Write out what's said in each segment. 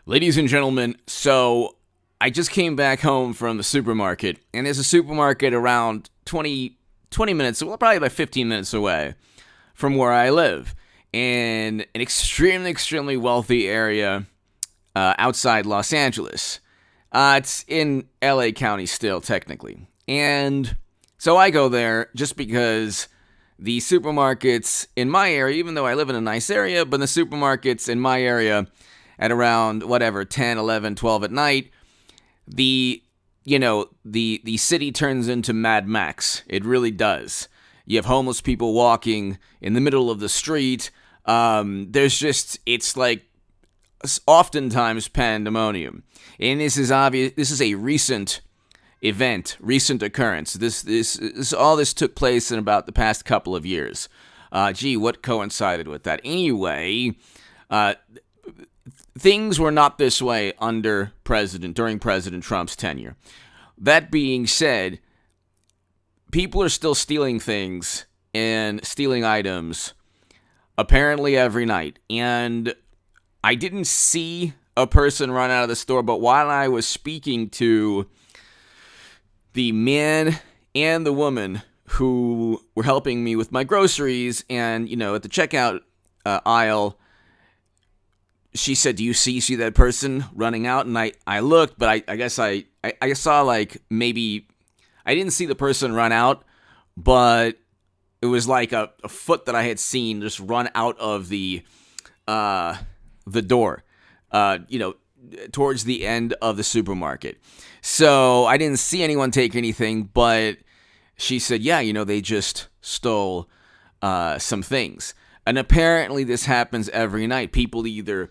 Ladies and gentlemen, so I just came back home from the supermarket, and there's a supermarket around 20 minutes, well, probably about 15 minutes away from where I live, in an extremely wealthy area outside Los Angeles. It's in LA County still, technically. And so I go there just because the supermarkets in my area, even though I live in a nice area, but the supermarkets in my area at around 10, 11, 12 at night, the city turns into Mad Max. It really does. You have homeless people walking in the middle of the street. It's like oftentimes pandemonium. And this is obvious. This is a recent event, recent occurrence. All this took place in about the past couple of years. What coincided with that? Anyway, things were not this way during President Trump's tenure. That being said, people are still stealing things and stealing items apparently every night. And I didn't see a person run out of the store, but while I was speaking to the man and the woman who were helping me with my groceries and, at the checkout aisle, she said, do you see that person running out? And I looked, but I guess I saw like maybe, I didn't see the person run out, but it was like a foot that I had seen just run out of the door, towards the end of the supermarket. So I didn't see anyone take anything, but she said, they just stole some things. And apparently this happens every night. People either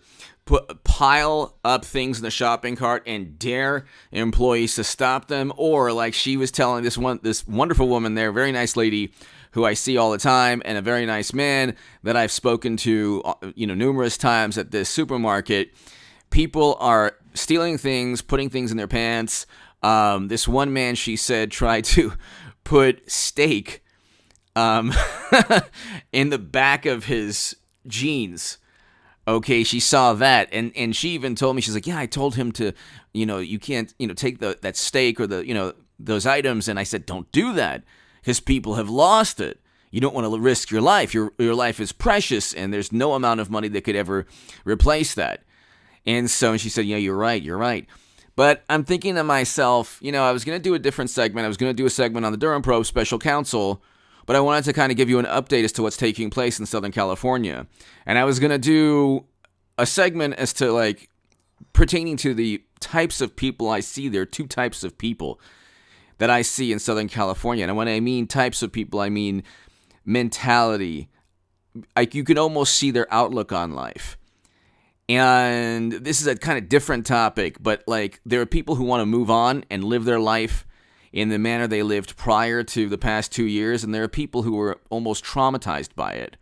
pile up things in the shopping cart and dare employees to stop them, or like she was telling this wonderful woman there, very nice lady who I see all the time, and a very nice man that I've spoken to, numerous times at this supermarket. People are stealing things, putting things in their pants. This one man, she said, tried to put steak in the back of his jeans. Okay, she saw that, and she even told me, she's like, I told him to, you can't, take that steak or those items, and I said, don't do that, because people have lost it. You don't want to risk your life. Your life is precious, and there's no amount of money that could ever replace that. And so she said, you're right. But I'm thinking to myself, I was going to do a different segment. I was going to do a segment on the Durham Probe Special Counsel, but I wanted to kind of give you an update as to what's taking place in Southern California. And I was going to do a segment as to, like, pertaining to the types of people I see. There are two types of people that I see in Southern California. And when I mean types of people, I mean mentality. Like, you can almost see their outlook on life. And this is a kind of different topic, but, like, there are people who want to move on and live their life in the manner they lived prior to the past 2 years, and there are people who were almost traumatized by it.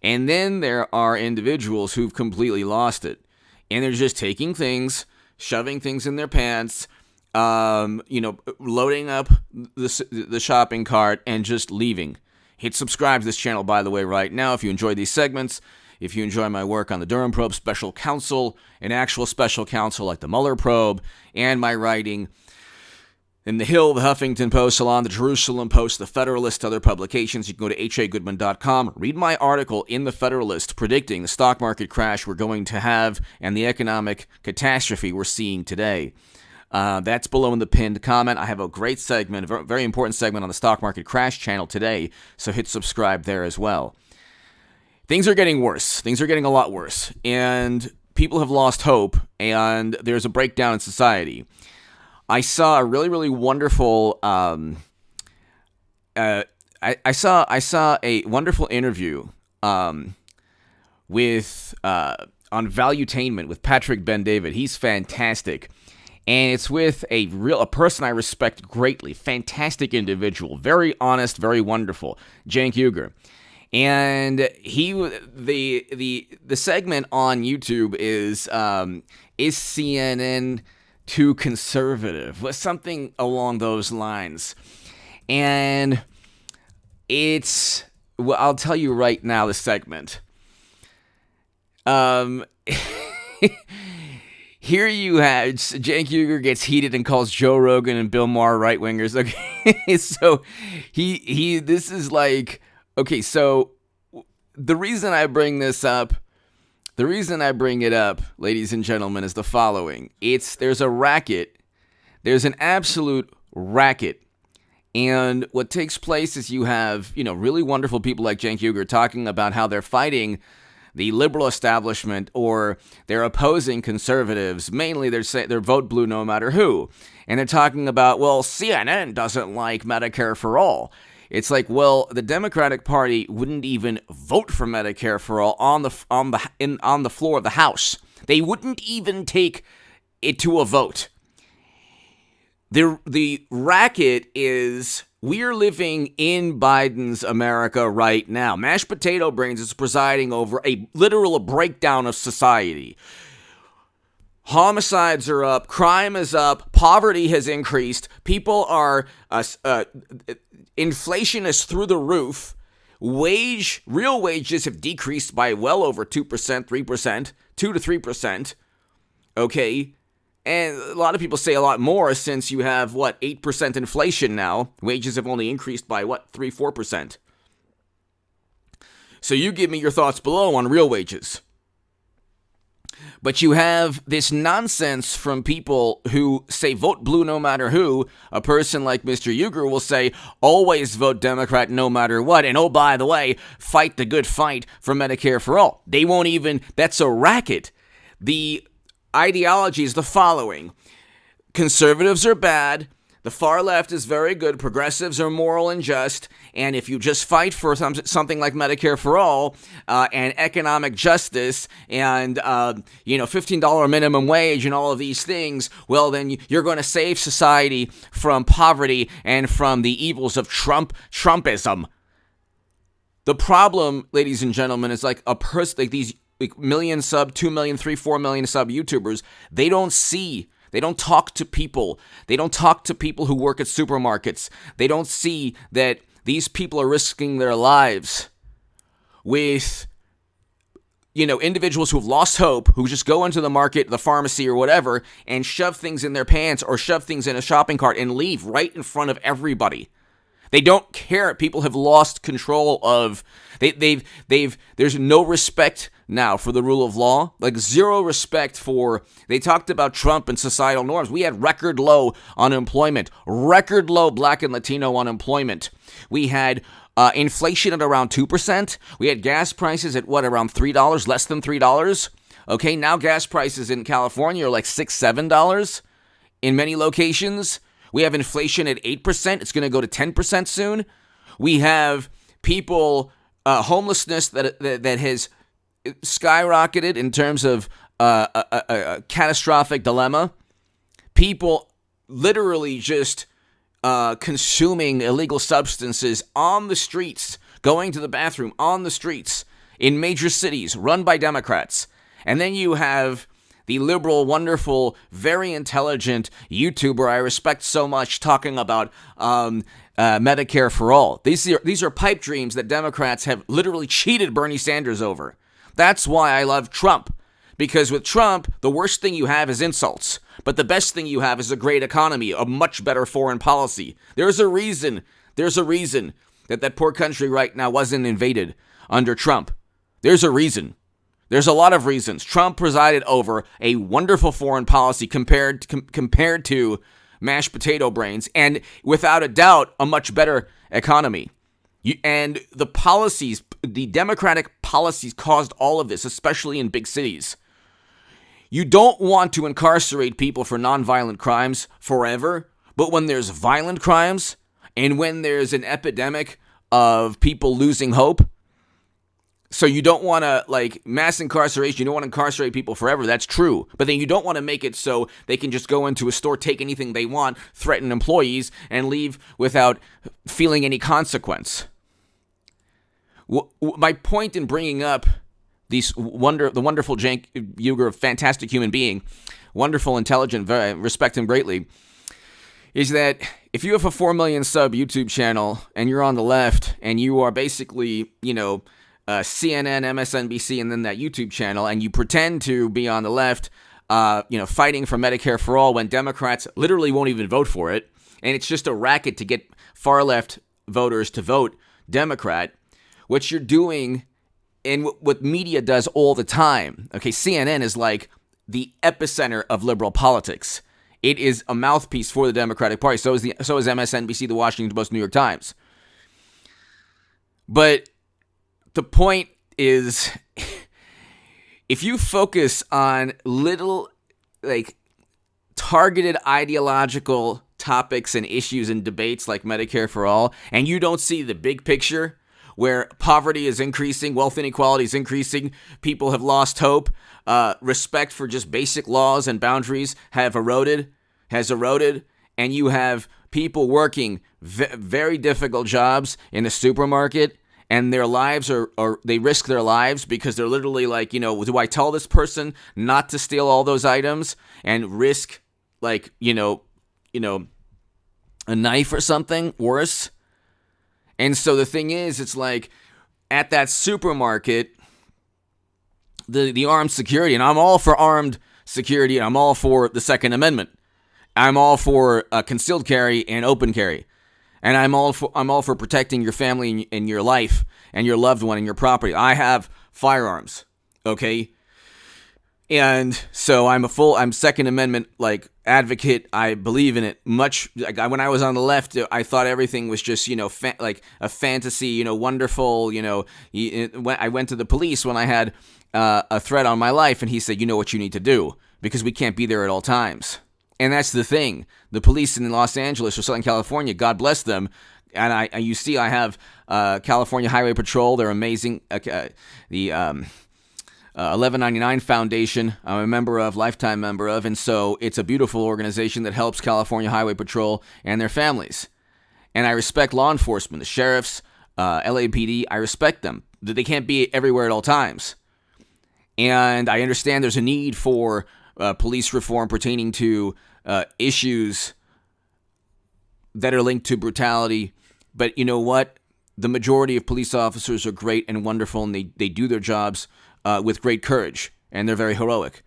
And then there are individuals who've completely lost it, and they're just taking things, shoving things in their pants, loading up the shopping cart, and just leaving. Hit subscribe to this channel, by the way, right now if you enjoy these segments. If you enjoy my work on the Durham Probe Special Counsel, an actual special counsel like the Mueller Probe, and my writing in The Hill, the Huffington Post, Salon, the Jerusalem Post, the Federalist, other publications, you can go to hagoodman.com, read my article in the Federalist predicting the stock market crash we're going to have and the economic catastrophe we're seeing today. That's below in the pinned comment. I have a great segment, a very important segment on the stock market crash channel today, so hit subscribe there as well. Things are getting worse. Things are getting a lot worse, and people have lost hope, and there's a breakdown in society. I saw a really wonderful. I saw a wonderful interview with on Valuetainment with Patrick Ben-David. He's fantastic, and it's with a person I respect greatly. Fantastic individual, very honest, very wonderful, Cenk Uygur. And the segment on YouTube is CNN too conservative, was something along those lines. And I'll tell you right now, the segment. here you had Cenk Uygur gets heated and calls Joe Rogan and Bill Maher right wingers. Okay, so this is like, okay, so the reason I bring this up, the reason I bring it up, ladies and gentlemen, is the following. There's a racket. There's an absolute racket. And what takes place is you have, really wonderful people like Cenk Uygur talking about how they're fighting the liberal establishment, or they're opposing conservatives. Mainly, they're vote blue no matter who. And they're talking about, well, CNN doesn't like Medicare for all. It's like, well, the Democratic Party wouldn't even vote for Medicare for all on the floor of the House. They wouldn't even take it to a vote. The racket is, we're living in Biden's America right now. Mashed potato brains is presiding over a literal breakdown of society. Homicides are up, crime is up, poverty has increased, people are, inflation is through the roof, real wages have decreased by well over 2%, 3%, 2 to 3%, okay? And a lot of people say a lot more since you have, 8% inflation now. Wages have only increased by, 3, 4%. So you give me your thoughts below on real wages. But you have this nonsense from people who say vote blue no matter who. A person like Mr. Uygur will say always vote Democrat no matter what. And oh, by the way, fight the good fight for Medicare for all. They won't even, that's a racket. The ideology is the following. Conservatives are bad. The far left is very good. Progressives are moral and just. And if you just fight for something like Medicare for all and economic justice and, $15 minimum wage and all of these things, well, then you're going to save society from poverty and from the evils of Trumpism. The problem, ladies and gentlemen, is like a person like these million sub, 2 million, 3, 4 million sub YouTubers, they don't talk to people. They don't talk to people who work at supermarkets. They don't see that these people are risking their lives with, individuals who've lost hope, who just go into the market, the pharmacy or whatever, and shove things in their pants or shove things in a shopping cart and leave right in front of everybody. They don't care. People have lost control of, there's no respect now for the rule of law, like zero respect for, they talked about Trump and societal norms. We had record low unemployment, record low Black and Latino unemployment. We had inflation at around 2%. We had gas prices at around $3, less than $3. Okay, now gas prices in California are like $6, $7 in many locations. We have inflation at 8%. It's going to go to 10% soon. We have people, homelessness that has skyrocketed in terms of a catastrophic dilemma. People literally just consuming illegal substances on the streets, going to the bathroom on the streets in major cities run by Democrats. And then you have the liberal, wonderful, very intelligent YouTuber I respect so much talking about Medicare for all. These are pipe dreams that Democrats have literally cheated Bernie Sanders over. That's why I love Trump. Because with Trump, the worst thing you have is insults. But the best thing you have is a great economy, a much better foreign policy. There's a reason that poor country right now wasn't invaded under Trump. There's a reason. There's a lot of reasons. Trump presided over a wonderful foreign policy compared to mashed potato brains, and without a doubt, a much better economy. And the policies, the Democratic policies caused all of this, especially in big cities. You don't want to incarcerate people for nonviolent crimes forever, but when there's violent crimes and when there's an epidemic of people losing hope, so you don't want to, mass incarceration, you don't want to incarcerate people forever, that's true. But then you don't want to make it so they can just go into a store, take anything they want, threaten employees, and leave without feeling any consequence. My point in bringing up the wonderful Cenk Uygur, fantastic human being, wonderful, intelligent, respect him greatly, is that if you have a 4 million sub YouTube channel and you're on the left and you are basically, CNN, MSNBC, and then that YouTube channel, and you pretend to be on the left, fighting for Medicare for all when Democrats literally won't even vote for it. And it's just a racket to get far left voters to vote Democrat, which you're doing and what media does all the time. Okay, CNN is like the epicenter of liberal politics. It is a mouthpiece for the Democratic Party. So is MSNBC, the Washington Post, New York Times. But the point is, if you focus on little, targeted ideological topics and issues and debates like Medicare for all, and you don't see the big picture where poverty is increasing, wealth inequality is increasing, people have lost hope, respect for just basic laws and boundaries has eroded, and you have people working very difficult jobs in the supermarket, and their lives they risk their lives because they're literally like, do I tell this person not to steal all those items and risk a knife or something worse? And so the thing is, it's like at that supermarket, the armed security, and I'm all for armed security, and I'm all for the Second Amendment. I'm all for concealed carry and open carry. And I'm all for protecting your family and your life and your loved one and your property. I have firearms, okay? And so I'm Second Amendment advocate. I believe in it much. When I was on the left, I thought everything was just like a fantasy, wonderful. I went to the police when I had a threat on my life, and he said, "You know what you need to do because we can't be there at all times." And that's the thing. The police in Los Angeles or Southern California, God bless them. And I have California Highway Patrol. They're amazing. The 1199 Foundation, I'm a lifetime member of, and so it's a beautiful organization that helps California Highway Patrol and their families. And I respect law enforcement, the sheriffs, LAPD. I respect them. They can't be everywhere at all times. And I understand there's a need for police reform pertaining to issues that are linked to brutality. But you know what? The majority of police officers are great and wonderful, and they do their jobs with great courage, and they're very heroic.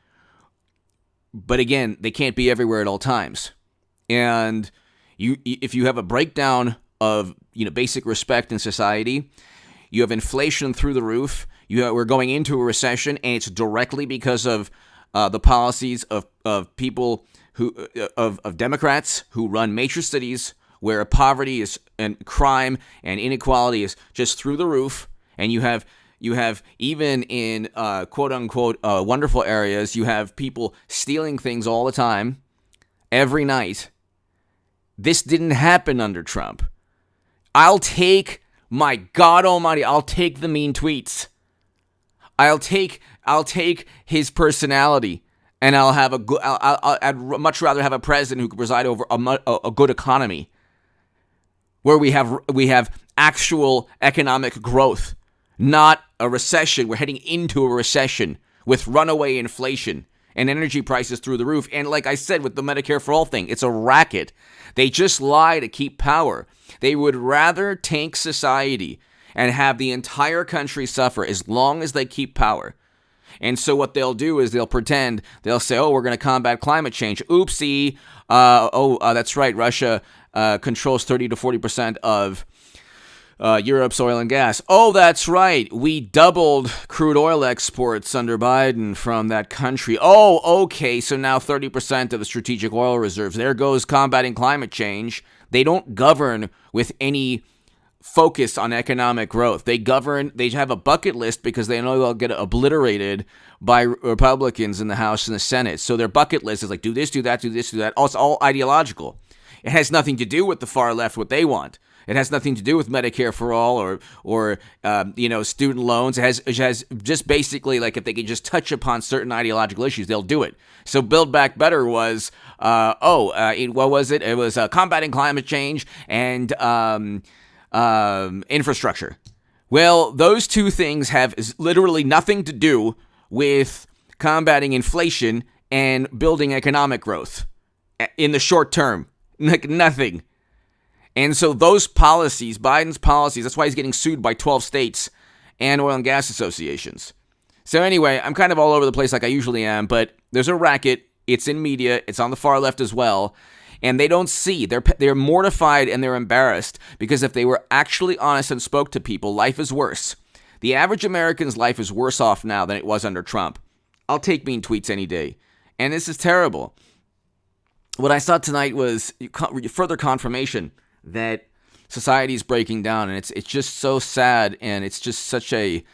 But again, they can't be everywhere at all times. And if you have a breakdown of basic respect in society, you have inflation through the roof. We're going into a recession, and it's directly because of the policies of people of Democrats who run major cities where poverty is and crime and inequality is just through the roof, and you have even in quote unquote wonderful areas, you have people stealing things all the time, every night. This didn't happen under Trump. My God Almighty, I'll take the mean tweets. I'll take his personality, and I'd much rather have a president who could preside over a good economy, where we have actual economic growth, not a recession. We're heading into a recession with runaway inflation and energy prices through the roof. And like I said, with the Medicare for all thing, it's a racket. They just lie to keep power. They would rather tank society and have the entire country suffer as long as they keep power. And so what they'll do is they'll say, we're going to combat climate change. Oopsie. That's right. Russia controls 30 to 40% of Europe's oil and gas. Oh, that's right. We doubled crude oil exports under Biden from that country. Oh, okay. So now 30% of the strategic oil reserves. There goes combating climate change. They don't govern with any focus on economic growth. They have a bucket list because they know they'll get obliterated by Republicans in the House and the Senate. So their bucket list is like, do this, do that, do this, do that. It's all ideological. It has nothing to do with the far left, what they want. It has nothing to do with Medicare for all or student loans. It has just basically if they could just touch upon certain ideological issues, they'll do it. So Build Back Better was what was it? It was combating climate change and infrastructure. Well, those two things have literally nothing to do with combating inflation and building economic growth in the short term. Nothing. And so those policies, Biden's policies, that's why he's getting sued by 12 states and oil and gas associations. So anyway, I'm kind of all over the place like I usually am, but there's a racket. It's in media. It's on the far left as well. And they don't see. They're mortified and they're embarrassed because if they were actually honest and spoke to people, life is worse. The average American's life is worse off now than it was under Trump. I'll take mean tweets any day. And this is terrible. What I saw tonight was further confirmation that society is breaking down, and it's just so sad, and it's just such a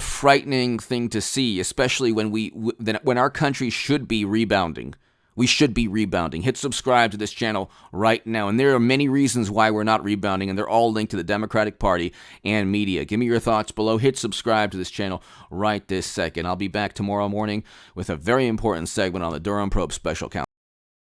frightening thing to see, especially when our country should be rebounding. We should be rebounding. Hit subscribe to this channel right now. And there are many reasons why we're not rebounding, and they're all linked to the Democratic Party and media. Give me your thoughts below. Hit subscribe to this channel right this second. I'll be back tomorrow morning with a very important segment on the Durham Probe Special Counsel.